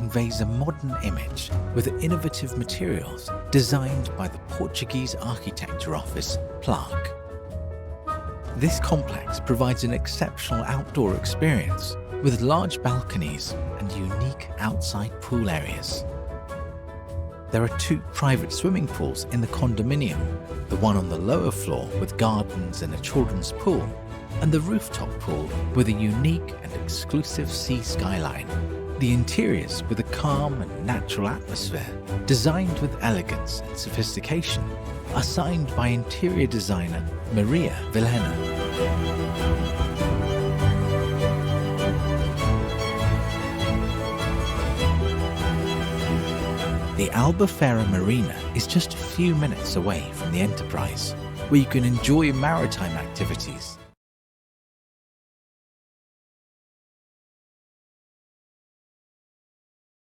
conveys a modern image with innovative materials designed by the Portuguese architecture office Plaque. This complex provides an exceptional outdoor experience with large balconies and unique outside pool areas. There are 2 private swimming pools in the condominium, the one on the lower floor with gardens and a children's pool, and the rooftop pool with a unique and exclusive sea skyline. The interiors with a calm and natural atmosphere, designed with elegance and sophistication, are signed by interior designer Maria Vilhena. The Albufeira Marina is just a few minutes away from the Enterprise, where you can enjoy maritime activities